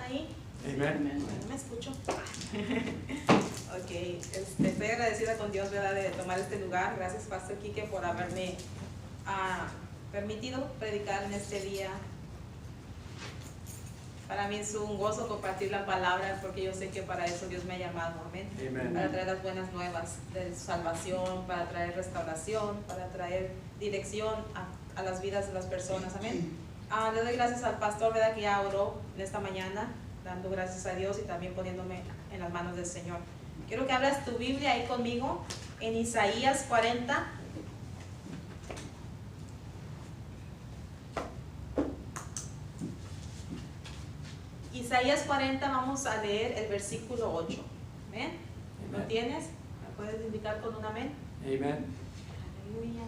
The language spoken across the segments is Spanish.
ahí? Amen. Bueno, me escucho. Ok, estoy agradecida con Dios, ¿verdad?, de tomar este lugar. Gracias, Pastor Quique, por haberme permitido predicar en este día. Para mí es un gozo compartir la palabra, porque yo sé que para eso Dios me ha llamado, amén. Amen. Para traer las buenas nuevas de salvación, para traer restauración, para traer dirección a las vidas de las personas, amén. Le doy gracias al pastor, ¿verdad?, que ya oró en esta mañana, dando gracias a Dios y también poniéndome en las manos del Señor. Quiero que abras tu Biblia ahí conmigo en Isaías 40. Isaías 40, vamos a leer el versículo 8. ¿Amén? ¿Lo tienes? ¿Me puedes indicar con un amén? Amen. Aleluya.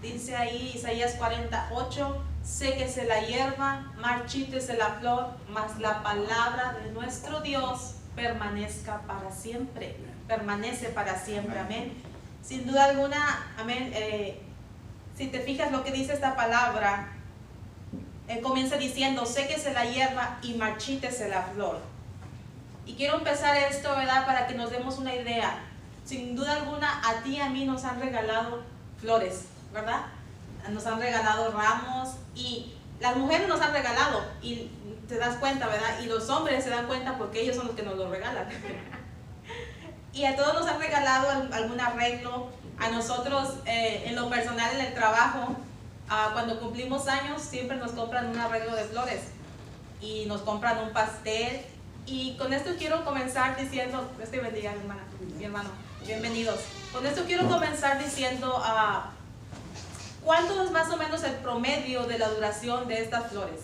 Dice ahí Isaías 48: séquese la hierba, marchítese la flor, mas la palabra de nuestro Dios permanezca para siempre. Permanece para siempre, amén. Sin duda alguna, amén. Si te fijas lo que dice esta palabra, comienza diciendo: séquese la hierba y marchítese la flor. Y quiero empezar esto, ¿verdad?, para que nos demos una idea. Sin duda alguna, a ti y a mí nos han regalado flores, ¿verdad? Nos han regalado ramos, y las mujeres nos han regalado, y te das cuenta, ¿verdad? Y los hombres se dan cuenta porque ellos son los que nos lo regalan. Y a todos nos han regalado algún arreglo. A nosotros, en lo personal, en el trabajo, cuando cumplimos años, siempre nos compran un arreglo de flores y nos compran un pastel. Y con esto quiero comenzar diciendo, Dios te bendiga, mi hermano, bienvenidos. Con esto quiero comenzar diciendo ¿cuánto es más o menos el promedio de la duración de estas flores?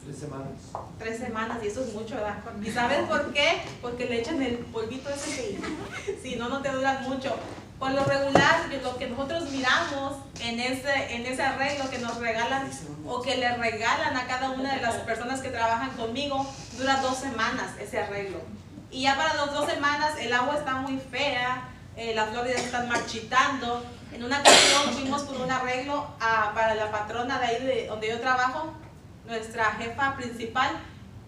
3 semanas. 3 semanas, y eso es mucho, ¿verdad? ¿Y sabes por qué? Porque le echan el polvito ese que si no, no te duran mucho. Por lo regular, lo que nosotros miramos en ese arreglo que nos regalan o que le regalan a cada una de las personas que trabajan conmigo, dura 2 semanas ese arreglo. Y ya para las 2 semanas el agua está muy fea, las flores ya están marchitando. En una ocasión fuimos por un arreglo para la patrona de ahí de donde yo trabajo, nuestra jefa principal,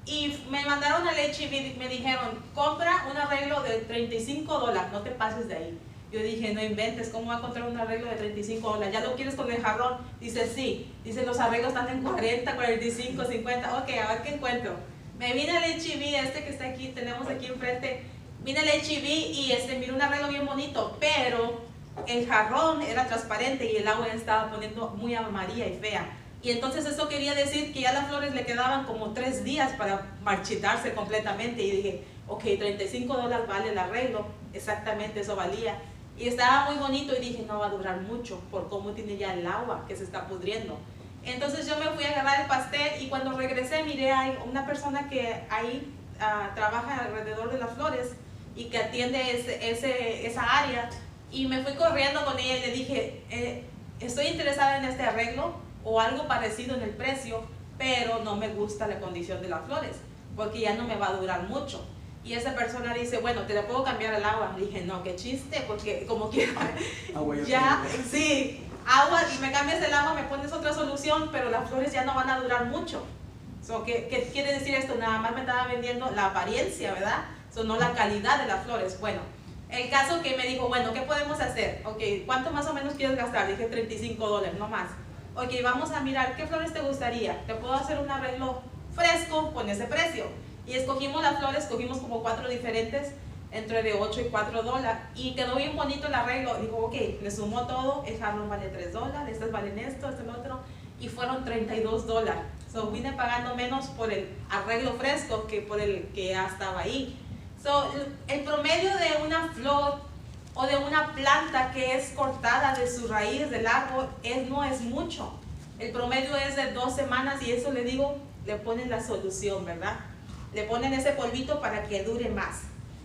y me mandaron al H&B y me dijeron: compra un arreglo de $35, no te pases de ahí. Yo dije: no inventes, ¿cómo va a encontrar un arreglo de $35? ¿Ya lo quieres con el jarrón? Dice: sí. Dice: los arreglos están en 40, 45, 50. Ok, a ver qué encuentro. Me vine al H&B, que está aquí, tenemos aquí enfrente. Vine al H&B y miré un arreglo bien bonito, pero el jarrón era transparente y el agua estaba poniendo muy amarilla y fea. Y entonces eso quería decir que ya las flores le quedaban como 3 días para marchitarse completamente. Y dije: ok, $35 vale el arreglo. Exactamente eso valía. Y estaba muy bonito y dije: no va a durar mucho por cómo tiene ya el agua que se está pudriendo. Entonces yo me fui a agarrar el pastel, y cuando regresé miré a una persona que ahí trabaja alrededor de las flores y que atiende esa área, y me fui corriendo con ella y le dije: estoy interesada en este arreglo o algo parecido en el precio, pero no me gusta la condición de las flores porque ya no me va a durar mucho. Y esa persona dice: bueno, te le puedo cambiar el agua. Le dije: no, qué chiste, porque como quiera, ya, sí, agua, y me cambias el agua, me pones otra solución, pero las flores ya no van a durar mucho. ¿Qué quiere decir esto? Nada más me estaba vendiendo la apariencia, ¿verdad? No la calidad de las flores. Bueno, el caso que me dijo: bueno, ¿qué podemos hacer? Ok, ¿cuánto más o menos quieres gastar? Dije: $35, no más. Ok, vamos a mirar, ¿qué flores te gustaría? Te puedo hacer un arreglo fresco con ese precio. Y escogimos las flores, escogimos como 4 diferentes, entre de $8 y $4, y quedó bien bonito el arreglo. Digo: ok, le sumo todo, el jarrón vale $3, estas valen esto, este otro, y fueron $32. Vine pagando menos por el arreglo fresco que por el que ya estaba ahí. El promedio de una flor o de una planta que es cortada de su raíz del árbol no es mucho. El promedio es de 2 semanas, y eso le digo, le ponen la solución, ¿verdad? Le ponen ese polvito para que dure más.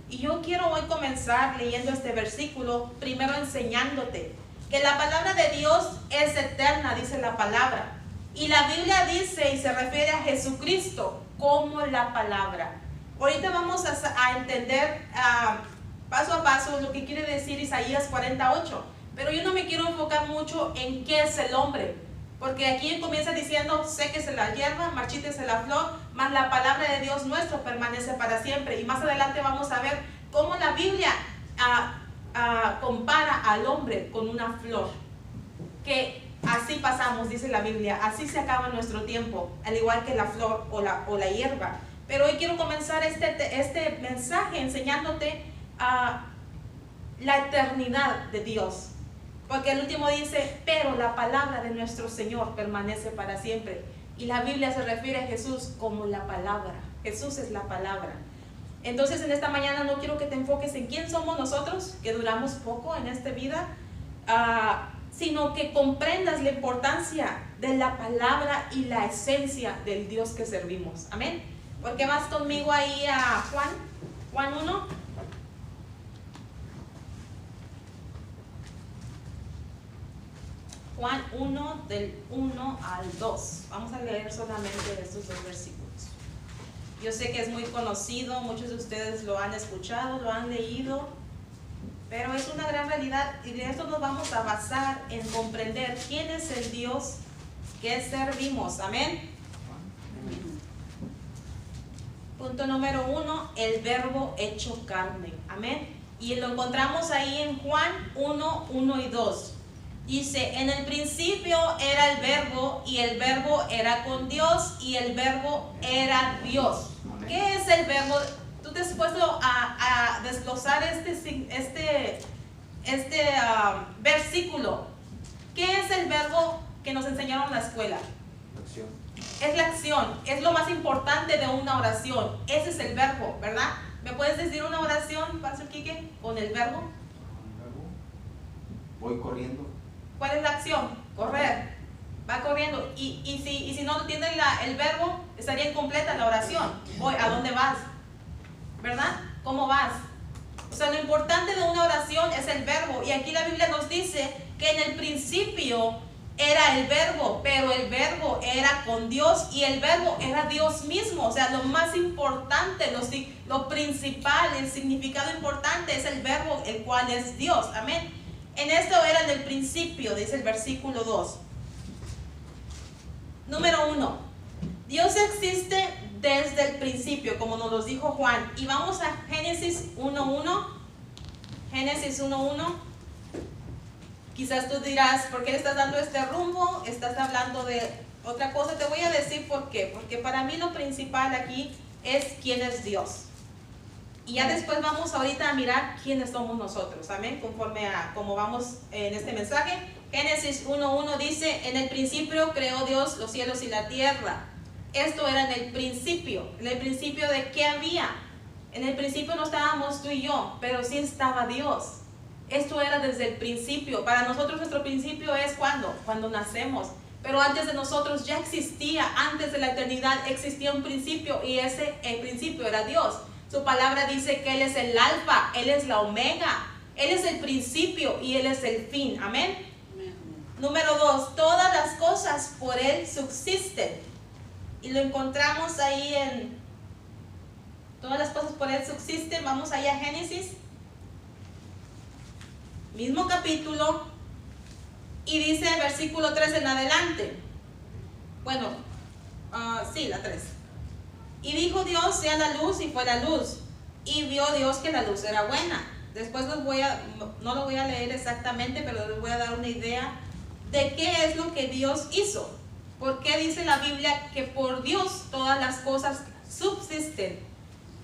Y yo quiero hoy comenzar leyendo este versículo, primero enseñándote que la palabra de Dios es eterna, dice la palabra. Y la Biblia dice y se refiere a Jesucristo como la palabra. Ahorita vamos a entender paso a paso lo que quiere decir Isaías 48. Pero yo no me quiero enfocar mucho en qué es el hombre, Porque aquí comienza diciendo, séquese la hierba, marchítese la flor, mas la palabra de Dios nuestro permanece para siempre. Y más adelante vamos a ver cómo la Biblia compara al hombre con una flor. Que así pasamos, dice la Biblia, así se acaba nuestro tiempo, al igual que la flor o la hierba. Pero hoy quiero comenzar este mensaje enseñándote la eternidad de Dios. Porque el último dice, pero la palabra de nuestro Señor permanece para siempre. Y la Biblia se refiere a Jesús como la palabra. Jesús es la palabra. Entonces en esta mañana no quiero que te enfoques en quién somos nosotros, que duramos poco en esta vida, sino que comprendas la importancia de la palabra y la esencia del Dios que servimos. Amén. Porque vas conmigo ahí a Juan 1. Juan 1, del 1 al 2. Vamos a leer solamente estos dos versículos. Yo sé que es muy conocido, muchos de ustedes lo han escuchado, lo han leído, pero es una gran realidad y de esto nos vamos a basar en comprender quién es el Dios que servimos. Amén. Punto número 1, el verbo hecho carne. Amén. Y lo encontramos ahí en Juan 1, 1 y 2. Dice, en el principio era el verbo y el verbo era con Dios y el verbo era Dios. ¿Qué es el verbo? Tú te has puesto a desglosar este versículo. ¿Qué es el verbo que nos enseñaron en la escuela? Acción. Es la acción, es lo más importante de una oración. Ese es el verbo, ¿verdad? ¿Me puedes decir una oración, Pastor Quique, con el verbo? Voy corriendo. ¿Cuál es la acción? Correr. Va corriendo. Y si no tiene el verbo, estaría incompleta la oración. Voy, ¿a dónde vas? ¿Verdad? ¿Cómo vas? O sea, lo importante de una oración es el verbo. Y aquí la Biblia nos dice que en el principio era el verbo, pero el verbo era con Dios y el verbo era Dios mismo. O sea, lo más importante, lo principal, el significado importante es el verbo, el cual es Dios. Amén. En esto era en el principio, dice el versículo 2. Número 1. Dios existe desde el principio, como nos lo dijo Juan. Y vamos a Génesis 1.1. Génesis 1.1. Quizás tú dirás, ¿por qué le estás dando este rumbo? ¿Estás hablando de otra cosa? Te voy a decir por qué. Porque para mí lo principal aquí es quién es Dios. Y ya después vamos ahorita a mirar quiénes somos nosotros, amén, conforme a cómo vamos en este mensaje. Génesis 1.1 dice, en el principio creó Dios los cielos y la tierra. Esto era en el principio de qué había. En el principio no estábamos tú y yo, pero sí estaba Dios. Esto era desde el principio. Para nosotros nuestro principio es cuando nacemos. Pero antes de nosotros ya existía, antes de la eternidad existía un principio y el principio era Dios. Su palabra dice que Él es el alfa, Él es la omega, Él es el principio y Él es el fin. Amén. Número 2, todas las cosas por Él subsisten. Y lo encontramos ahí en todas las cosas por Él subsisten. Vamos ahí a Génesis, mismo capítulo, y dice el versículo 3 en adelante. Bueno, sí, la 3. Y dijo Dios, sea la luz, y fue la luz. Y vio Dios que la luz era buena. Después no lo voy a leer exactamente, pero les voy a dar una idea de qué es lo que Dios hizo. ¿Por qué dice la Biblia que por Dios todas las cosas subsisten?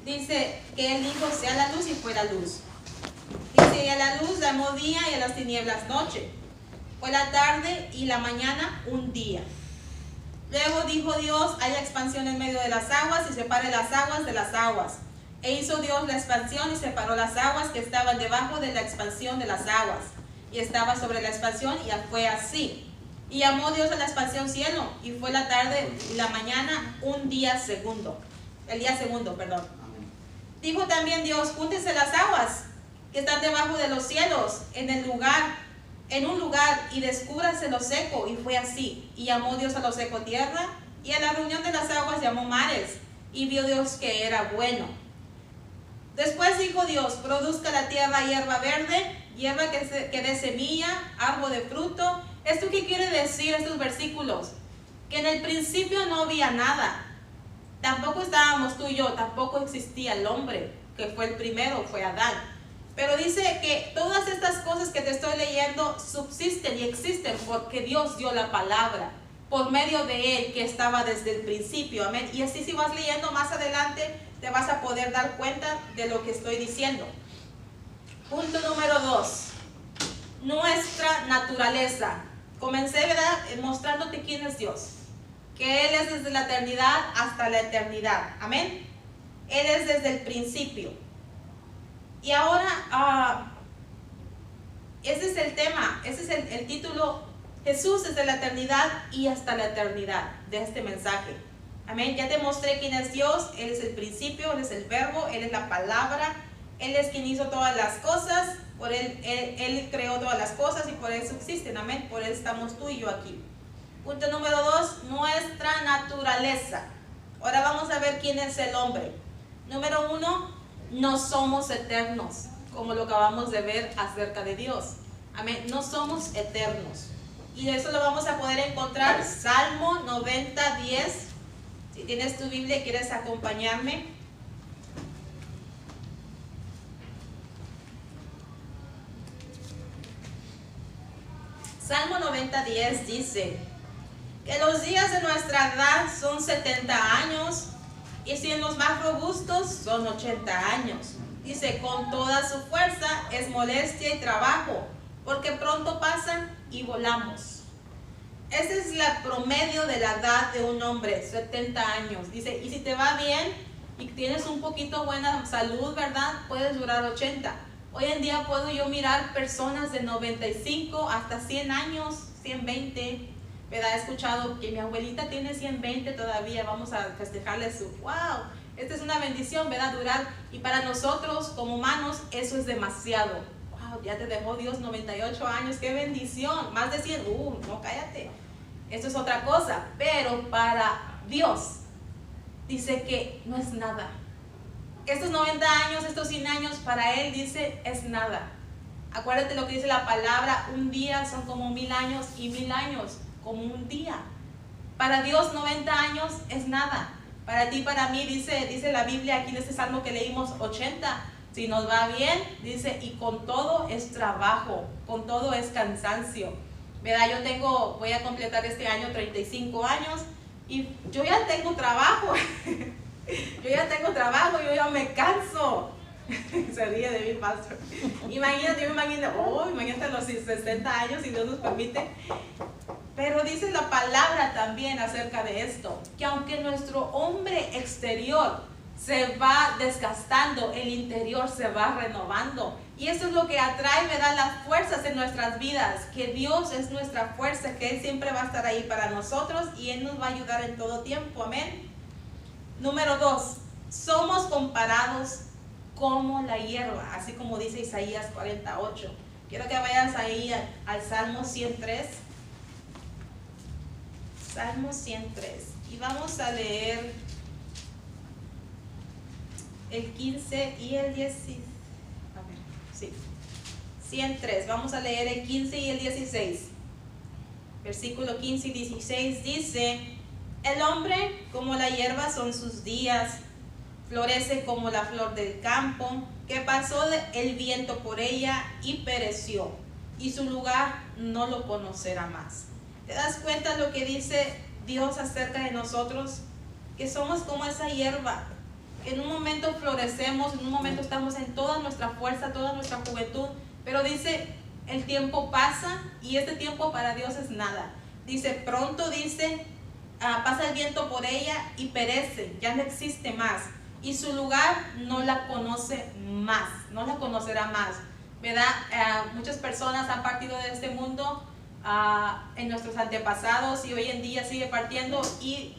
Dice que Él dijo, sea la luz, y fue la luz. Dice, y a la luz llamó día, y a las tinieblas noche. Fue la tarde y la mañana un día. Luego dijo Dios, haya expansión en medio de las aguas y separe las aguas de las aguas. E hizo Dios la expansión y separó las aguas que estaban debajo de la expansión de las aguas. Y estaba sobre la expansión y fue así. Y llamó Dios a la expansión cielo. Y fue la tarde y la mañana un día segundo. El día segundo, perdón. Dijo también Dios, júntense las aguas que están debajo de los cielos en un lugar y descúbrase lo seco, y fue así. Y llamó Dios a lo seco tierra, y a la reunión de las aguas llamó mares, y vio Dios que era bueno. Después dijo Dios, produzca la tierra hierba verde, hierba que dé semilla, árbol de fruto, ¿Esto qué quiere decir estos versículos? Que en el principio no había nada. Tampoco estábamos tú y yo, tampoco existía el hombre, que fue el primero, fue Adán. Pero dice que todas estas cosas que te estoy leyendo subsisten y existen porque Dios dio la palabra por medio de Él que estaba desde el principio. Amén. Y así si vas leyendo más adelante te vas a poder dar cuenta de lo que estoy diciendo. Punto número 2. Nuestra naturaleza. Comencé, ¿verdad?, mostrándote quién es Dios. Que Él es desde la eternidad hasta la eternidad. Amén. Él es desde el principio. Y ahora, ese es el tema, ese es el título. Jesús desde la eternidad y hasta la eternidad de este mensaje. Amén. Ya te mostré quién es Dios. Él es el principio, Él es el verbo, Él es la palabra. Él es quien hizo todas las cosas. Por Él creó todas las cosas y por Él subsisten. Amén. Por Él estamos tú y yo aquí. Punto número 2, nuestra naturaleza. Ahora vamos a ver quién es el hombre. Número 1, no somos eternos, como lo acabamos de ver acerca de Dios. Amén, no somos eternos. Y eso lo vamos a poder encontrar, Salmo 90:10. Si tienes tu Biblia y quieres acompañarme. Salmo 90:10 dice que los días de nuestra edad son 70 años, y si en los más robustos son 80 años. Dice, con toda su fuerza es molestia y trabajo, porque pronto pasan y volamos. Ese es el promedio de la edad de un hombre, 70 años. Dice, y si te va bien y tienes un poquito buena salud, ¿verdad?, puedes durar 80. Hoy en día puedo yo mirar personas de 95 hasta 100 años, 120. ¿Verdad? He escuchado que mi abuelita tiene 120 todavía, vamos a festejarle su wow. Esta es una bendición, ¿verdad? Durar. Y para nosotros como humanos eso es demasiado. Wow, ya te dejó Dios 98 años, qué bendición. Más de 100, no, cállate. Esto es otra cosa. Pero para Dios dice que no es nada. Estos 90 años, estos 100 años, para Él dice es nada. Acuérdate lo que dice la palabra, un día son como 1000 años y 1000 años como un día. Para Dios 90 años es nada. Para ti, para mí, dice la Biblia aquí en este salmo que leímos, 80. Si nos va bien, dice, y con todo es trabajo, con todo es cansancio. ¿Verdad? Voy a completar este año 35 años y yo ya tengo trabajo. Yo ya me canso. Se ríe de mí, pastor. Imagínate, imagínate a los 60 años, si Dios nos permite. Pero dice la palabra también acerca de esto, que aunque nuestro hombre exterior se va desgastando, el interior se va renovando. Y eso es lo que atrae, ¿verdad?, las fuerzas en nuestras vidas, que Dios es nuestra fuerza, que Él siempre va a estar ahí para nosotros y Él nos va a ayudar en todo tiempo. Amén. Número 2, somos comparados como la hierba, así como dice Isaías 48. Quiero que vayas ahí al Salmo 103. Salmo 103. Y vamos a leer el 15 y el 16. A ver, sí. 103. Vamos a leer el 15 y el 16. Versículo 15 y 16 dice: el hombre como la hierba son sus días, florece como la flor del campo, que pasó el viento por ella y pereció, y su lugar no lo conocerá más. ¿Te das cuenta lo que dice Dios acerca de nosotros? Que somos como esa hierba, que en un momento florecemos, en un momento estamos en toda nuestra fuerza, toda nuestra juventud, pero dice, el tiempo pasa y este tiempo para Dios es nada. Dice, pronto dice, pasa el viento por ella y perece, ya no existe más. Y su lugar no la conoce más, no la conocerá más, ¿verdad? Muchas personas han partido de este mundo en nuestros antepasados y hoy en día sigue partiendo y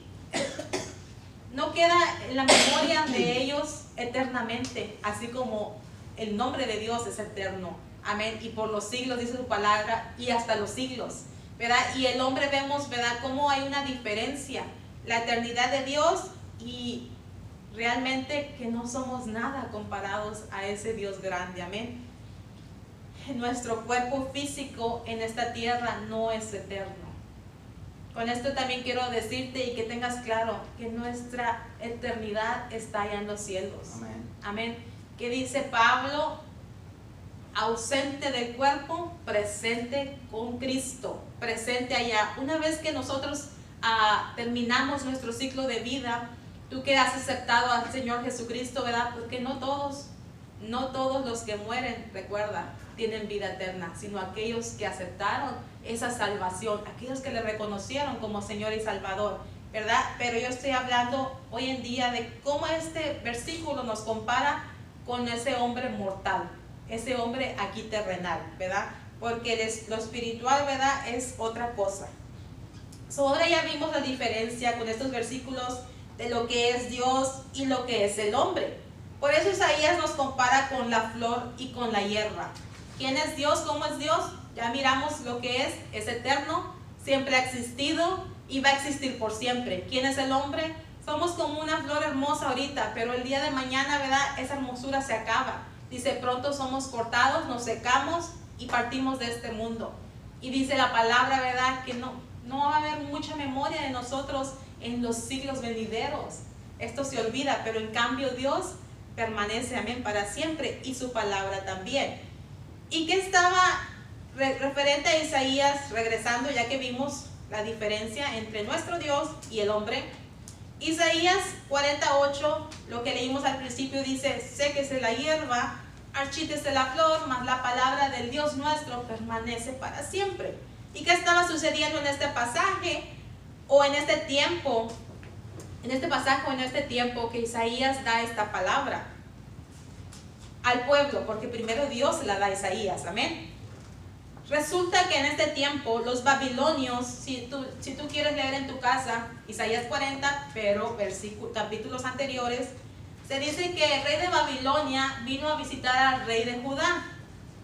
no queda en la memoria de ellos eternamente, así como el nombre de Dios es eterno. Amén. Y por los siglos, dice su palabra, y hasta los siglos, ¿verdad? Y el hombre vemos, ¿verdad?, cómo hay una diferencia, la eternidad de Dios y realmente que no somos nada comparados a ese Dios grande. Amén. nuestro cuerpo físico en esta tierra no es eterno. Con esto también quiero decirte y que tengas claro que nuestra eternidad está allá en los cielos. Amén. Amén. ¿Qué dice Pablo? Ausente del cuerpo, presente con Cristo, presente allá. Una vez que nosotros terminamos nuestro ciclo de vida, tú que has aceptado al Señor Jesucristo, ¿verdad? Porque no todos los que mueren, recuerda, tienen vida eterna, sino aquellos que aceptaron esa salvación, aquellos que le reconocieron como Señor y Salvador, ¿verdad? Pero yo estoy hablando hoy en día de cómo este versículo nos compara con ese hombre mortal, ese hombre aquí terrenal, ¿verdad? Porque lo espiritual, ¿verdad?, es otra cosa. Ahora ya vimos la diferencia con estos versículos de lo que es Dios y lo que es el hombre. Por eso Isaías nos compara con la flor y con la hierba. ¿Quién es Dios? ¿Cómo es Dios? Ya miramos lo que es eterno, siempre ha existido y va a existir por siempre. ¿Quién es el hombre? Somos como una flor hermosa ahorita, pero el día de mañana, ¿verdad?, esa hermosura se acaba. Dice, pronto somos cortados, nos secamos y partimos de este mundo. Y dice la palabra, ¿verdad?, que no va a haber mucha memoria de nosotros en los siglos venideros. Esto se olvida, pero en cambio Dios permanece, amén, para siempre, y su palabra también. ¿Y qué estaba referente a Isaías, regresando, ya que vimos la diferencia entre nuestro Dios y el hombre? Isaías 48, lo que leímos al principio, dice, séquese la hierba, marchítese la flor, mas la palabra del Dios nuestro permanece para siempre. ¿Y qué estaba sucediendo en este pasaje o en este tiempo? En este pasaje o en este tiempo que Isaías da esta palabra al pueblo, porque primero Dios se la da a Isaías, amén. Resulta que en este tiempo los babilonios, si tú quieres leer en tu casa Isaías 40, pero capítulos anteriores, se dice que el rey de Babilonia vino a visitar al rey de Judá.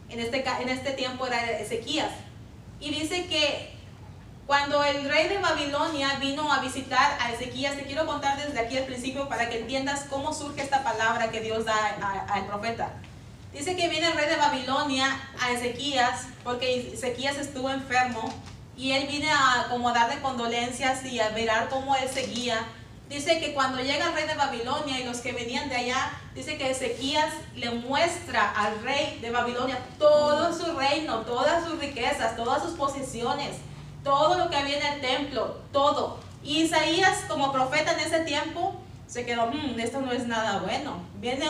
En este tiempo era Ezequías. Y dice que cuando el rey de Babilonia vino a visitar a Ezequías, te quiero contar desde aquí al principio para que entiendas cómo surge esta palabra que Dios da al profeta. Dice que viene el rey de Babilonia a Ezequías porque Ezequías estuvo enfermo y él viene a como darle condolencias y a mirar cómo él seguía. Dice que cuando llega el rey de Babilonia y los que venían de allá, dice que Ezequías le muestra al rey de Babilonia todo su reino, todas sus riquezas, todas sus posesiones, todo lo que había en el templo, todo. Y Isaías, como profeta en ese tiempo, se quedó, esto no es nada bueno. Viene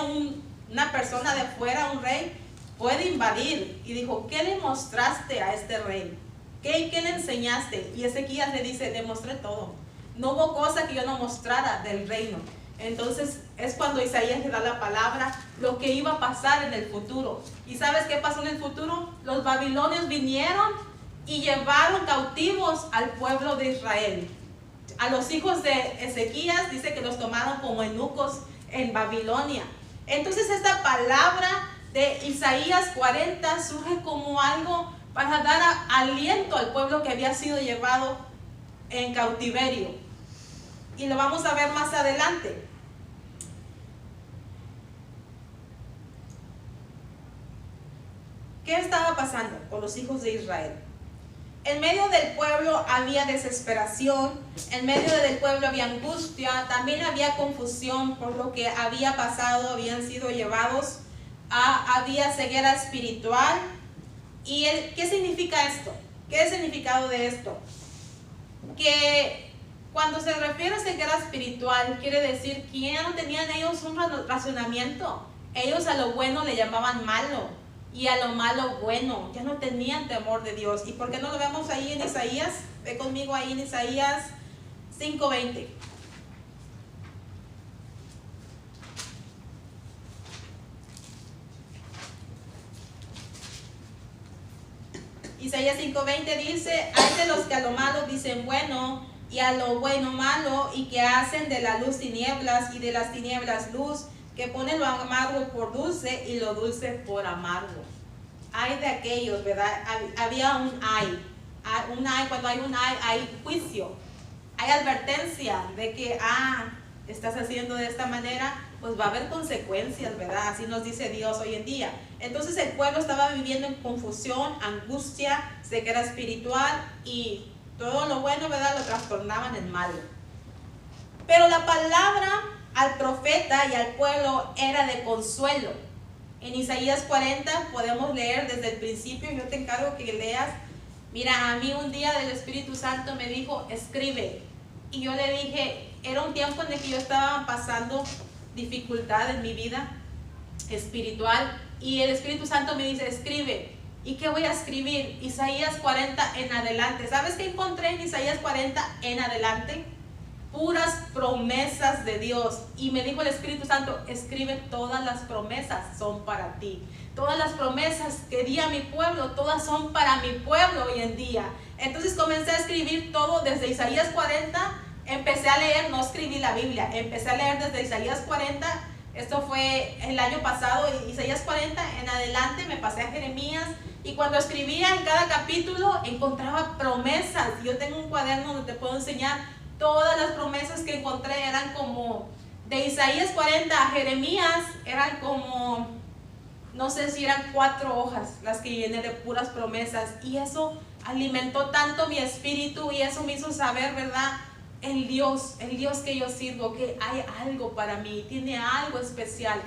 una persona de fuera, un rey, puede invadir. Y dijo, ¿qué le mostraste a este rey? ¿Qué le enseñaste? Y Ezequías le dice, le mostré todo. No hubo cosa que yo no mostrara del reino. Entonces es cuando Isaías le da la palabra, lo que iba a pasar en el futuro. ¿Y sabes qué pasó en el futuro? Los babilonios vinieron y llevaron cautivos al pueblo de Israel. A los hijos de Ezequías dice que los tomaron como eunucos en Babilonia. Entonces esta palabra de Isaías 40 surge como algo para dar aliento al pueblo que había sido llevado en cautiverio. Y lo vamos a ver más adelante. ¿Qué estaba pasando con los hijos de Israel? En medio del pueblo había desesperación, en medio del pueblo había angustia, también había confusión por lo que había pasado, habían sido llevados, había ceguera espiritual. ¿Y qué significa esto? ¿Qué es el significado de esto? Que cuando se refiere a ceguera espiritual, quiere decir que ya no tenían ellos un razonamiento. Ellos a lo bueno le llamaban malo y a lo malo bueno. Ya no tenían temor de Dios. ¿Y por qué no lo vemos ahí en Isaías? Ve conmigo ahí en Isaías 5:20. Isaías 5:20 dice, hay de los que a lo malo dicen bueno y a lo bueno malo, y que hacen de la luz tinieblas y de las tinieblas luz, que ponen lo amargo por dulce y lo dulce por amargo. Hay de aquellos, ¿verdad? Había un hay, cuando hay un hay juicio, hay advertencia de que, estás haciendo de esta manera, pues va a haber consecuencias, ¿verdad? Así nos dice Dios hoy en día. Entonces el pueblo estaba viviendo en confusión, angustia, ceguera espiritual y todo lo bueno, ¿verdad?, lo trastornaban en malo. Pero la palabra al profeta y al pueblo era de consuelo. En Isaías 40 podemos leer desde el principio. Yo te encargo que leas. Mira, a mí un día el Espíritu Santo me dijo, escribe. Y yo le dije, era un tiempo en el que yo estaba pasando dificultad en mi vida espiritual. Y el Espíritu Santo me dice, escribe. ¿Y qué voy a escribir? Isaías 40 en adelante. ¿Sabes qué encontré en Isaías 40 en adelante? Puras promesas de Dios. Y me dijo el Espíritu Santo, escribe, todas las promesas son para ti. Todas las promesas que di a mi pueblo, todas son para mi pueblo hoy en día. Entonces comencé a escribir todo desde Isaías 40. Empecé a leer, no escribí la Biblia, empecé a leer desde Isaías 40. Esto fue el año pasado, Isaías 40 en adelante. Me pasé a Jeremías. Y cuando escribía en cada capítulo encontraba promesas. Yo tengo un cuaderno donde te puedo enseñar todas las promesas que encontré. Eran como de Isaías 40 a Jeremías, eran como, no sé si eran 4 hojas las que llené de puras promesas. Y eso alimentó tanto mi espíritu y eso me hizo saber, ¿verdad?, el Dios que yo sirvo, que hay algo para mí, tiene algo especial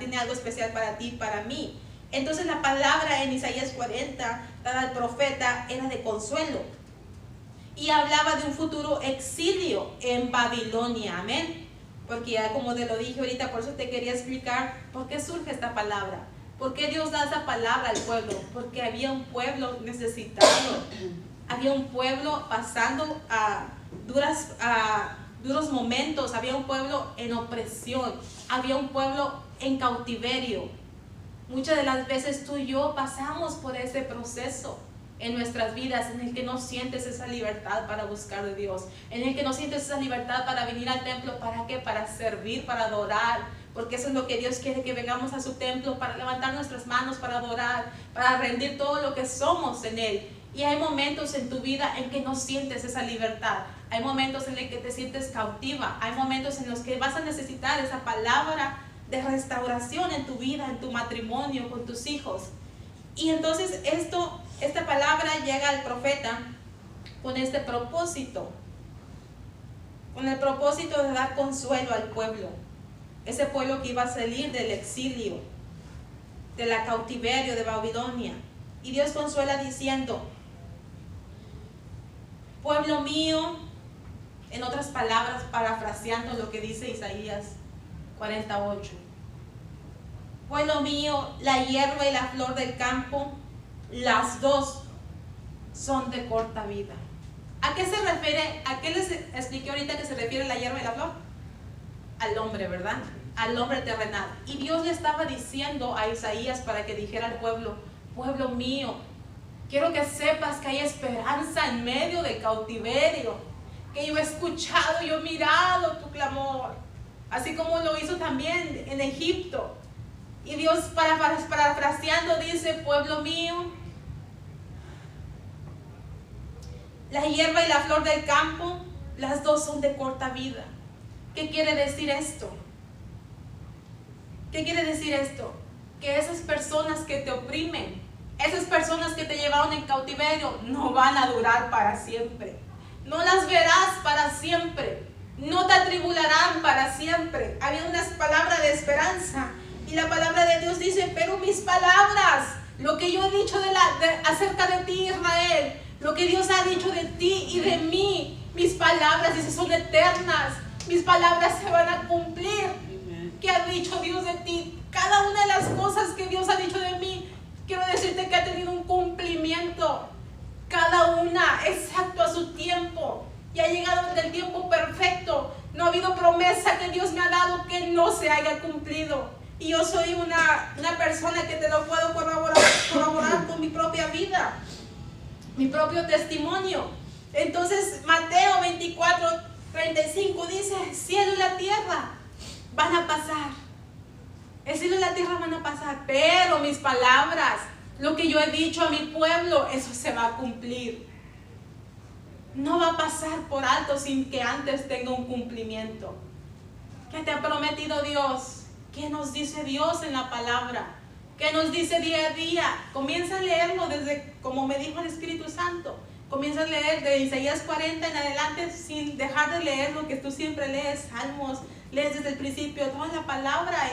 para ti, para mí. Entonces la palabra en Isaías 40 dada al profeta era de consuelo y hablaba de un futuro exilio en Babilonia, amén. Porque ya como te lo dije ahorita, por eso te quería explicar por qué surge esta palabra, por qué Dios da esta palabra al pueblo. Porque había un pueblo necesitado, había un pueblo pasando a duros momentos, había un pueblo en opresión, había un pueblo en cautiverio. Muchas de las veces tú y yo pasamos por ese proceso en nuestras vidas, en el que no sientes esa libertad para buscar de Dios, en el que no sientes esa libertad para venir al templo. ¿Para qué? Para servir, para adorar, porque eso es lo que Dios quiere, que vengamos a su templo para levantar nuestras manos, para adorar, para rendir todo lo que somos en Él. Y hay momentos en tu vida en que no sientes esa libertad, hay momentos en los que te sientes cautiva, hay momentos en los que vas a necesitar esa palabra de restauración en tu vida, en tu matrimonio, con tus hijos. Y entonces esta palabra llega al profeta con este propósito, con el propósito de dar consuelo al pueblo, ese pueblo que iba a salir del exilio, de la cautiverio de Babilonia. Y Dios consuela diciendo, pueblo mío, en otras palabras, parafraseando lo que dice Isaías 48. Pueblo mío, la hierba y la flor del campo, las dos son de corta vida. ¿A qué se refiere? ¿A qué les expliqué ahorita que se refiere la hierba y la flor? Al hombre, ¿verdad? Al hombre terrenal. Y Dios le estaba diciendo a Isaías para que dijera al pueblo, pueblo mío, quiero que sepas que hay esperanza en medio del cautiverio, que yo he escuchado, yo he mirado tu clamor, así como lo hizo también en Egipto. Y Dios parafraseando dice, pueblo mío, la hierba y la flor del campo, las dos son de corta vida. ¿Qué quiere decir esto? ¿Qué quiere decir esto? Que esas personas que te oprimen, esas personas que te llevaron en cautiverio, no van a durar para siempre. No las verás para siempre. No te atribularán para siempre. Había unas palabras de esperanza. Y la palabra de Dios dice, pero mis palabras, lo que yo he dicho acerca de ti, Israel, lo que Dios ha dicho de ti y de mí, mis palabras, dice, son eternas. Mis palabras se van a cumplir. ¿Qué ha dicho Dios de ti? Cada una de las cosas que Dios ha dicho de mí, quiero decirte que ha tenido un cumplimiento. Cada una exacto a su tiempo. Y ha llegado el tiempo perfecto. No ha habido promesa que Dios me ha dado que no se haya cumplido. Y yo soy una persona que te lo puedo corroborar con mi propia vida, mi propio testimonio. Entonces Mateo 24:35 dice, el cielo y la tierra van a pasar. El cielo y la tierra van a pasar, pero mis palabras, lo que yo he dicho a mi pueblo, eso se va a cumplir. No va a pasar por alto sin que antes tenga un cumplimiento. ¿Qué te ha prometido Dios? ¿Qué nos dice Dios en la palabra? ¿Qué nos dice día a día? Comienza a leerlo desde, como me dijo el Espíritu Santo. Comienza a leer de Isaías 40 en adelante sin dejar de leer lo que tú siempre lees. Salmos, lees desde el principio. Toda la palabra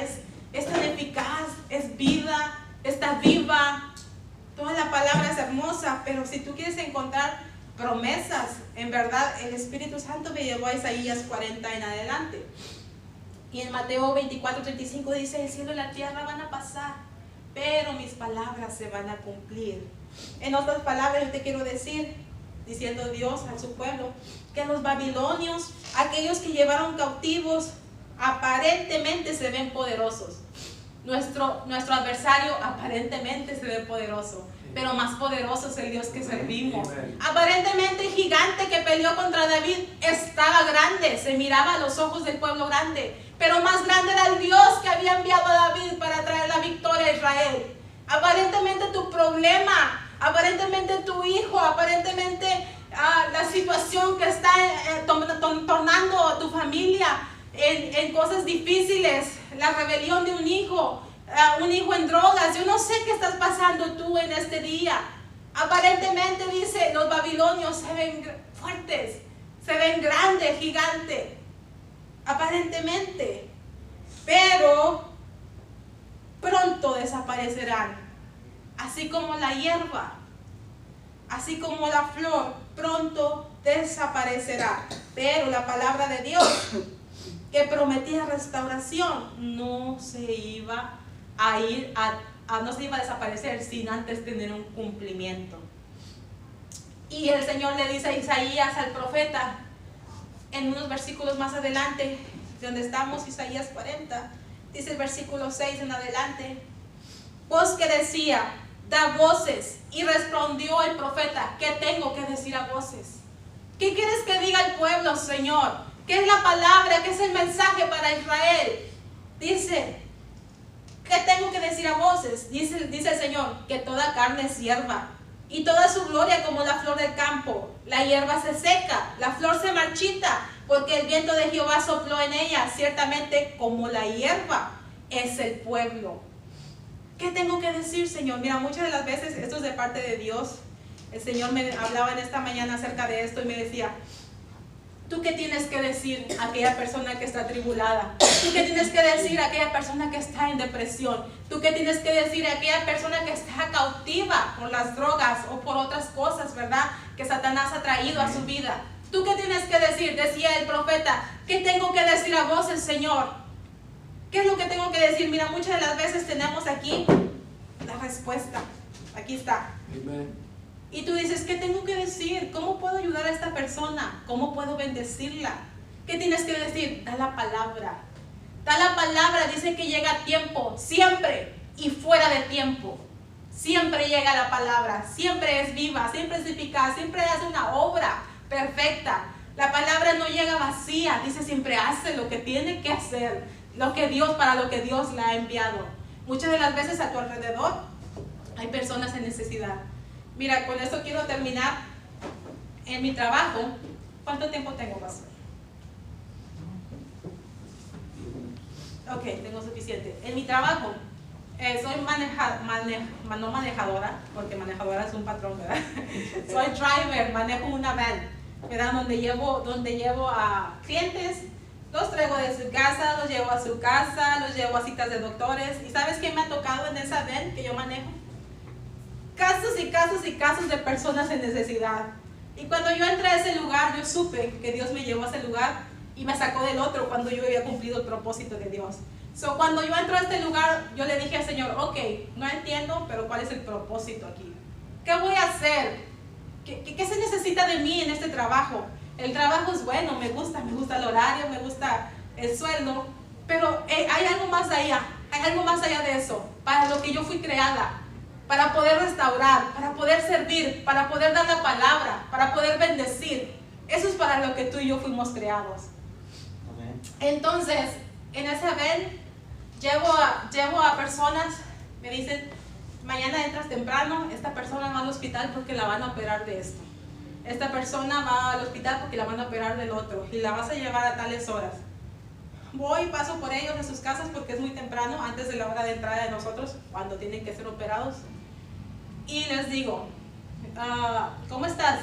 es tan eficaz, es vida, está viva. Toda la palabra es hermosa, pero si tú quieres encontrar promesas, en verdad el Espíritu Santo me llevó a Isaías 40 en adelante. Y en Mateo 24:35 dice, el cielo y la tierra van a pasar, pero mis palabras se van a cumplir. En otras palabras, yo te quiero decir, diciendo Dios a su pueblo, que los babilonios, aquellos que llevaron cautivos, aparentemente se ven poderosos. Nuestro adversario aparentemente se ve poderoso, pero más poderoso es el Dios que servimos. Aparentemente el gigante que peleó contra David estaba grande, se miraba a los ojos del pueblo grande, pero más grande era el Dios que había enviado a David para traer la victoria a Israel. Aparentemente tu problema, aparentemente tu hijo, aparentemente la situación que está tornando a tu familia en cosas difíciles, la rebelión de un hijo en drogas, yo no sé qué estás pasando tú en este día. Aparentemente dice, los babilonios se ven fuertes, se ven grandes, gigantes, aparentemente, pero pronto desaparecerán, así como la hierba, así como la flor, pronto desaparecerá. Pero la palabra de Dios, que prometía restauración, no se iba a desaparecer sin antes tener un cumplimiento. Y el Señor le dice a Isaías, al profeta, en unos versículos más adelante, donde estamos, Isaías 40, dice el versículo 6 en adelante, voz que decía, da voces, y respondió el profeta, ¿qué tengo que decir a voces? ¿Qué quieres que diga el pueblo, Señor? ¿Qué es la palabra? ¿Qué es el mensaje para Israel? Dice, ¿qué tengo que decir a voces? Dice el Señor, que toda carne es hierba, y toda su gloria como la flor del campo. La hierba se seca, la flor se marchita, porque el viento de Jehová sopló en ella. Ciertamente como la hierba es el pueblo. ¿Qué tengo que decir, Señor? Mira, muchas de las veces esto es de parte de Dios. El Señor me hablaba en esta mañana acerca de esto y me decía, ¿tú qué tienes que decir a aquella persona que está atribulada? ¿Tú qué tienes que decir a aquella persona que está en depresión? ¿Tú qué tienes que decir a aquella persona que está cautiva por las drogas o por otras cosas, verdad, que Satanás ha traído a su vida? ¿Tú qué tienes que decir? Decía el profeta, ¿qué tengo que decir a vos, el Señor? ¿Qué es lo que tengo que decir? Mira, muchas de las veces tenemos aquí la respuesta. Aquí está. Amen. Y tú dices, ¿qué tengo que decir? ¿Cómo puedo ayudar a esta persona? ¿Cómo puedo bendecirla? ¿Qué tienes que decir? Da la palabra. Da la palabra, dice que llega a tiempo, siempre y fuera de tiempo. Siempre llega la palabra, siempre es viva, siempre es eficaz, siempre hace una obra perfecta. La palabra no llega vacía, dice siempre hace lo que tiene que hacer, para lo que Dios la ha enviado. Muchas de las veces a tu alrededor hay personas en necesidad. Mira, con esto quiero terminar. En mi trabajo, ¿cuánto tiempo tengo, pastor? Ok, tengo suficiente. En mi trabajo, soy no manejadora, porque manejadora es un patrón, ¿verdad? Soy driver, manejo una van, ¿verdad? Donde llevo a clientes, los traigo de su casa, los llevo a su casa, los llevo a citas de doctores. ¿Y sabes qué me ha tocado en esa van que yo manejo? Casos y casos y casos de personas en necesidad. Y cuando yo entré a ese lugar, yo supe que Dios me llevó a ese lugar y me sacó del otro cuando yo había cumplido el propósito de Dios. Cuando yo entro a este lugar, yo le dije al Señor, ok, no entiendo, pero ¿cuál es el propósito aquí? ¿Qué voy a hacer? ¿Qué se necesita de mí en este trabajo? El trabajo es bueno, me gusta el horario, me gusta el sueldo, pero hay algo más allá, de eso, para lo que yo fui creada. Para poder restaurar, para poder servir, para poder dar la palabra, para poder bendecir. Eso es para lo que tú y yo fuimos creados. Amén. Entonces, en esa vez, llevo a personas, me dicen, mañana entras temprano, esta persona va al hospital porque la van a operar de esto. Esta persona va al hospital porque la van a operar del otro y la vas a llevar a tales horas. voy, paso por ellos a sus casas porque es muy temprano, antes de la hora de entrada de nosotros, cuando tienen que ser operados. Y les digo, ¿cómo estás?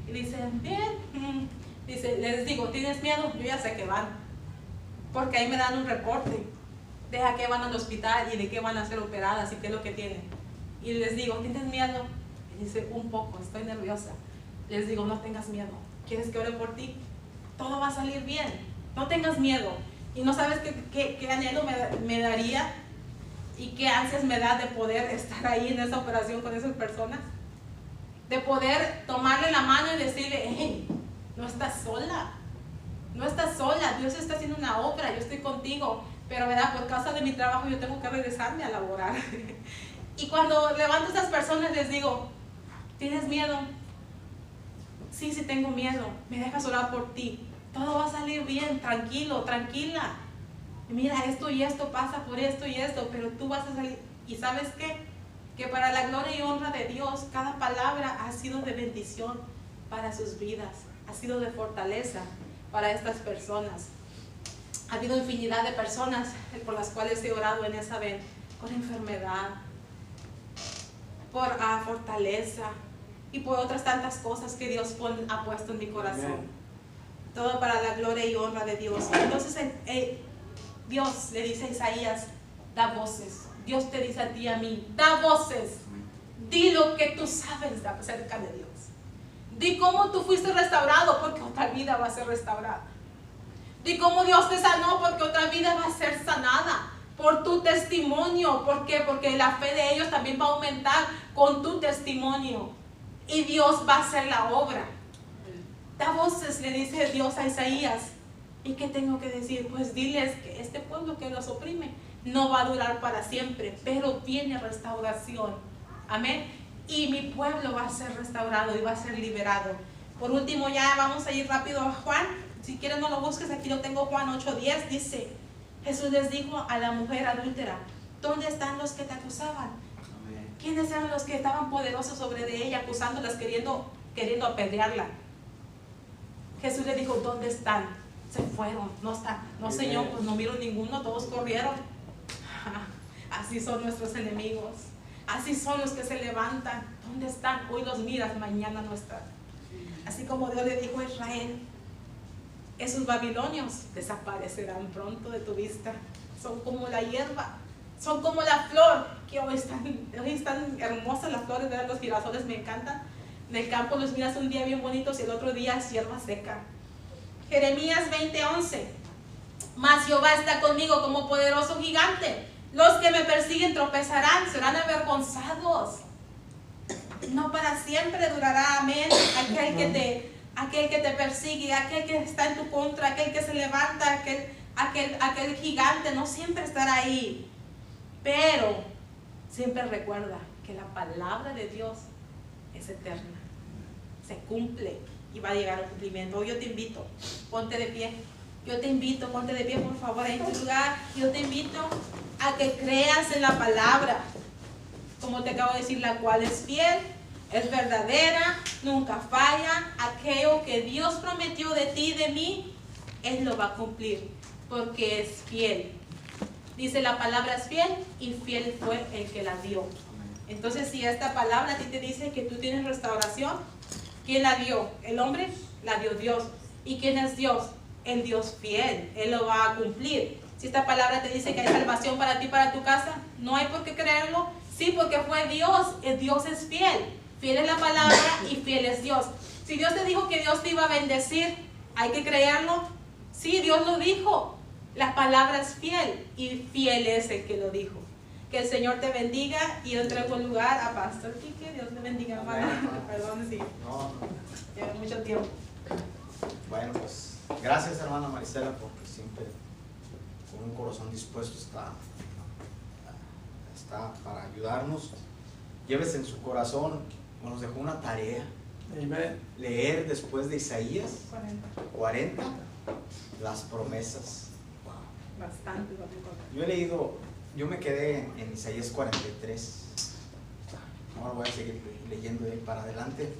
Y dicen, bien. Dice, les digo, ¿tienes miedo? Yo ya sé que van, porque ahí me dan un reporte de a qué van al hospital y de qué van a ser operadas y qué es lo que tienen. Y les digo, ¿tienes miedo? Y dice, un poco, estoy nerviosa. Les digo, no tengas miedo. ¿Quieres que ore por ti? Todo va a salir bien. No tengas miedo. Y no sabes qué anhelo me daría y qué ansias me da de poder estar ahí en esa operación con esas personas. De poder tomarle la mano y decirle, hey, no estás sola. No estás sola. Dios está haciendo una obra. Yo estoy contigo. Pero, ¿verdad? Por causa de mi trabajo yo tengo que regresarme a laborar. Y cuando levanto a esas personas les digo, ¿tienes miedo? Sí, sí tengo miedo. ¿Me dejas orar por ti? Todo va a salir bien, tranquilo, tranquila. Mira, esto y esto pasa por esto y esto, pero tú vas a salir. ¿Y sabes qué? Que para la gloria y honra de Dios, cada palabra ha sido de bendición para sus vidas. Ha sido de fortaleza para estas personas. Ha habido infinidad de personas por las cuales he orado en esa vez, por enfermedad, por fortaleza y por otras tantas cosas que Dios ha puesto en mi corazón. Amen. Todo para la gloria y honra de Dios. Entonces Dios le dice a Isaías, da voces. Dios te dice a ti y a mí, da voces. Di lo que tú sabes acerca de Dios. Di cómo tú fuiste restaurado, porque otra vida va a ser restaurada. Di cómo Dios te sanó, porque otra vida va a ser sanada por tu testimonio. ¿Por qué? Porque la fe de ellos también va a aumentar con tu testimonio. Y Dios va a hacer la obra. Da voces, le dice Dios a Isaías. ¿Y qué tengo que decir? Pues diles que este pueblo que los oprime no va a durar para siempre, pero viene restauración. Amén. Y mi pueblo va a ser restaurado y va a ser liberado. Por último, ya vamos a ir rápido a Juan. Si quieres no lo busques, aquí lo tengo, Juan 8:10. Dice, Jesús les dijo a la mujer adúltera, ¿dónde están los que te acusaban? Amén. ¿Quiénes eran los que estaban poderosos sobre de ella, acusándolas, queriendo apedrearla? Jesús le dijo, ¿dónde están? Se fueron, no están. No, Señor, pues no miro ninguno, todos corrieron. Así son nuestros enemigos. Así son los que se levantan. ¿Dónde están? Hoy los miras, mañana no están. Así como Dios le dijo a Israel, esos babilonios desaparecerán pronto de tu vista. Son como la hierba, son como la flor, que hoy están hermosas las flores, ¿verdad? Los girasoles me encantan. En el campo los miras un día bien bonitos y el otro día es hierba seca. Jeremías 20:11. Mas Jehová está conmigo como poderoso gigante. Los que me persiguen tropezarán, serán avergonzados. No para siempre durará, amén. Aquel que te persigue, aquel que está en tu contra, aquel que se levanta, aquel gigante, no siempre estará ahí. Pero siempre recuerda que la palabra de Dios es eterna, se cumple y va a llegar al cumplimiento. Hoy yo te invito, ponte de pie. Yo te invito, ponte de pie por favor en tu lugar. Yo te invito a que creas en la palabra, como te acabo de decir, la cual es fiel, es verdadera, nunca falla. Aquello que Dios prometió de ti y de mí, Él lo va a cumplir, porque es fiel. Dice la palabra es fiel y fiel fue el que la dio. Entonces, si esta palabra a ti te dice que tú tienes restauración, ¿quién la dio? ¿El hombre? La dio Dios. ¿Y quién es Dios? El Dios fiel. Él lo va a cumplir. Si esta palabra te dice que hay salvación para ti, para tu casa, no hay por qué creerlo. Sí, porque fue Dios. Dios es fiel. Fiel es la palabra y fiel es Dios. Si Dios te dijo que Dios te iba a bendecir, ¿hay que creerlo? Sí, Dios lo dijo. La palabra es fiel y fiel es el que lo dijo. Que el Señor te bendiga y yo entrego el lugar a Pastor Quique. Dios le bendiga, hermano. Perdón si lleva mucho tiempo. Bueno, pues gracias, hermana Marisela, porque siempre con un corazón dispuesto está para ayudarnos. Llévese en su corazón, nos dejó una tarea. Amen. Leer después de Isaías 40 las promesas. Wow. Bastante. Yo he leído, yo me quedé en Isaías 43. Ahora voy a seguir leyendo de ahí para adelante.